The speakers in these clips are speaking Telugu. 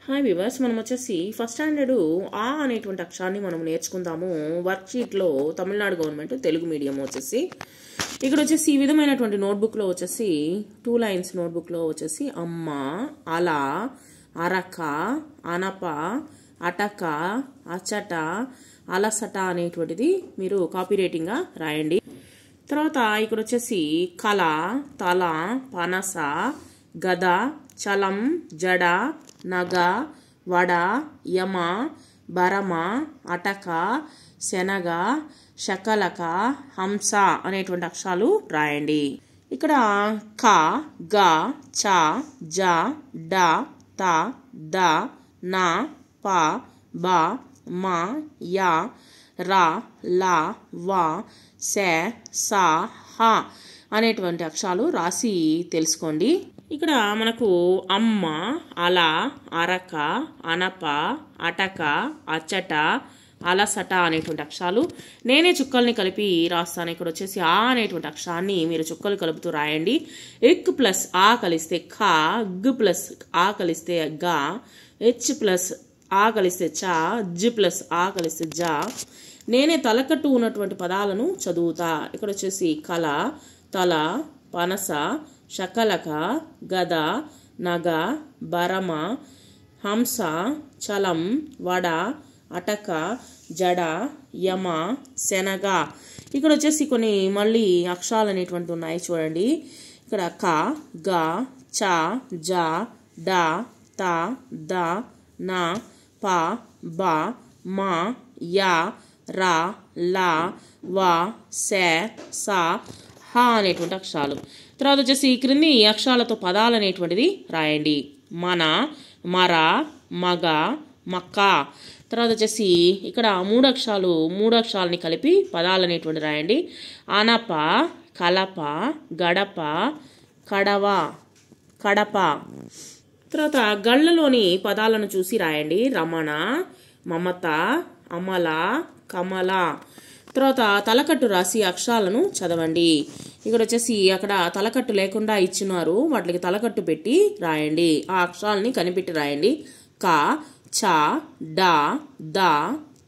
హాయ్ వివర్స్, మనం వచ్చేసి ఫస్ట్ స్టాండర్డ్ ఆ అనేటువంటి అక్షరాన్ని మనం నేర్చుకుందాము. వర్క్షీట్లో తమిళనాడు గవర్నమెంట్ తెలుగు మీడియం వచ్చేసి ఇక్కడ వచ్చేసి ఈ విధమైనటువంటి నోట్బుక్లో వచ్చేసి 2 లైన్స్ నోట్బుక్లో వచ్చేసి అమ్మ, అల, అరక, అనప, అటక, అచట, అలసట అనేటువంటిది మీరు కాపీ రైటింగ్గా రాయండి. తర్వాత ఇక్కడ వచ్చేసి కల, తల, పనస, గద, చలం, జడ, నగ, వడ, యమ, బరమ, అటక, శనగ, శకలక, హంస అనేటువంటి అక్షరాలు రాయండి. ఇక్కడ క, గ, చ, జ, డ, త, ద, న, ప, బ, మ, య, ర, ల, వ, స, స, హ అనేటువంటి అక్షరాలు రాసి తెలుసుకోండి. ఇక్కడ మనకు అమ్మ, అల, అరక, అనప, అటక, అచ్చట, అలసట అనేటువంటి అక్షరాలు నేనే చుక్కల్ని కలిపి రాస్తాను. ఇక్కడ వచ్చేసి ఆ అనేటువంటి అక్షరాన్ని మీరు చుక్కలు కలుపుతూ రాయండి. ఎక్ ప్లస్ ఆ కలిస్తే ఖ, గ్ ప్లస్ ఆ కలిస్తే గ, హెచ్ ప్లస్ ఆ కలిస్తే చ, జ ప్లస్ ఆ కలిస్తే జ. నేనే తలకట్టు ఉన్నటువంటి పదాలను చదువుతా. ఇక్కడ వచ్చేసి కల, తల, పనస, శకలక, గద, నగ, బరమ, హంస, చలం, వడ, అటక, జడ, యమ, శనగ. ఇక్కడ వచ్చేసి కొన్ని మళ్ళీ అక్షరాలు అనేటువంటి ఉన్నాయి చూడండి. ఇక్కడ క, గ, చ, జ, డ, త, ద, న, ప, బ, మ, య, ర, ల, వ, స, స, హ అనేటువంటి అక్షరాలు. తర్వాత వచ్చేసి క్రింది అక్షరాలతో పదాలు అనేటువంటిది రాయండి. మన, మర, మగ, మక్క. తర్వాత వచ్చేసి ఇక్కడ మూడు అక్షరాలని కలిపి పదాలు అనేటువంటి రాయండి. అనప, కలప, గడప, కడవ, కడప. తర్వాత గళ్ళలోని పదాలను చూసి రాయండి. రమణ, మమత, అమల, కమల. తర్వాత తలకట్టు రాసి అక్షరాలను చదవండి. ఇక్కడ వచ్చేసి అక్కడ తలకట్టు లేకుండా ఇచ్చినారు, వాటికి తలకట్టు పెట్టి రాయండి. ఆ అక్షరాలని కనిపెట్టి రాయండి. క, చ, డ, ద,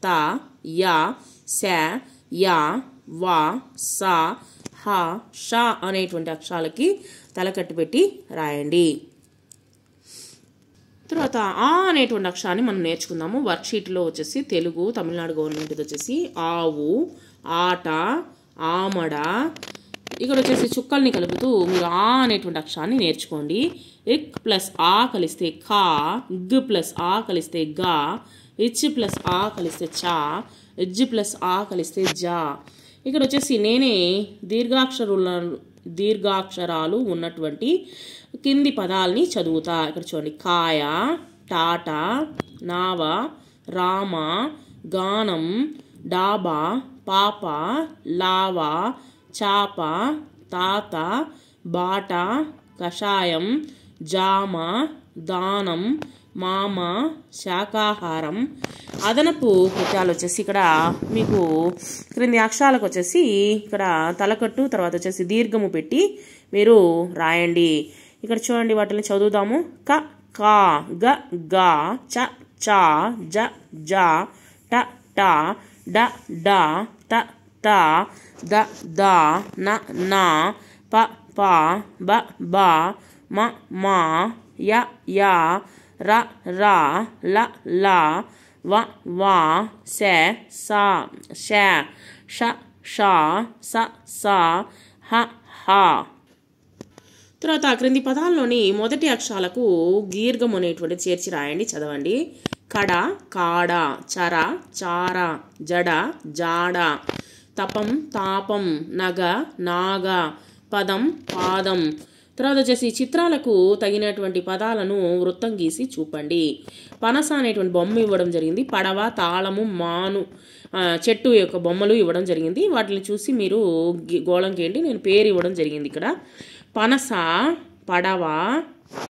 త, య, స, య, వ, స, హ, ష అనేటువంటి అక్షరాలకి తలకట్టు పెట్టి రాయండి. తర్వాత ఆ అనేటువంటి అక్షరాన్ని మనం నేర్చుకుందాము. వర్క్షీట్లో వచ్చేసి తెలుగు తమిళనాడు గవర్నమెంట్ వచ్చేసి ఆవు, ఆట, ఆమడ. ఇక్కడ వచ్చేసి చుక్కల్ని కలుపుతూ మీరు ఆ అనేటువంటి అక్షరాన్ని నేర్చుకోండి. ఎక్ ప్లస్ ఆ కలిస్తే ఖ, గ్ ప్లస్ ఆ కలిస్తే గ, హెచ్ ప్లస్ ఆ కలిస్తే చ, ఎజ్ ప్లస్ ఆ కలిస్తే జ. ఇక్కడ వచ్చేసి నేనే దీర్ఘాక్షరాలు ఉన్నటువంటి కింది పదాలని చదువుతా. ఇక్కడ చూడండి. కాయ, టాట, నావ, రామ, గానం, డాబా, పాప, లావ, చాప, తాత, బాట, కషాయం, జామ, దానం, మామ, శాకాహారం. అదనపు కృత్యాలు వచ్చేసి ఇక్కడ మీకు క్రింది అక్షరాలకు వచ్చేసి ఇక్కడ తలకట్టు తర్వాత వచ్చేసి దీర్ఘము పెట్టి మీరు రాయండి. ఇక్కడ చూడండి, వాటిని చదువుదాము. క, కా, గ, గా, చ, చా, జ, జా, ట, టా, డ, డా, త, తా, ద, దా, న, నా, ప, పా, బ, బా, మ, మా, య, యా, ర, రా, ల, లా, వ, వా, స, సా, ష, ష, షా, స, సా, హ, హా. తర్వాత క్రింది పదాల్లోని మొదటి అక్షరాలకు దీర్ఘం అనేటువంటిది చేర్చి రాయండి, చదవండి. కడ, కాడ, చర, చార, జడ, జాడ, తపం, తాపం, నగ, నాగ, పదం, పాదం. తర్వాత వచ్చేసి చిత్రాలకు తగినటువంటి పదాలను వృత్తం గీసి చూపండి. పనస అనేటువంటి బొమ్మ ఇవ్వడం జరిగింది. పడవ, తాళము, మాను, చెట్టు యొక్క బొమ్మలు ఇవ్వడం జరిగింది. వాటిని చూసి మీరు గోళం గీయండి. నేను పేరు ఇవ్వడం జరిగింది. ఇక్కడ పనస, పడవ,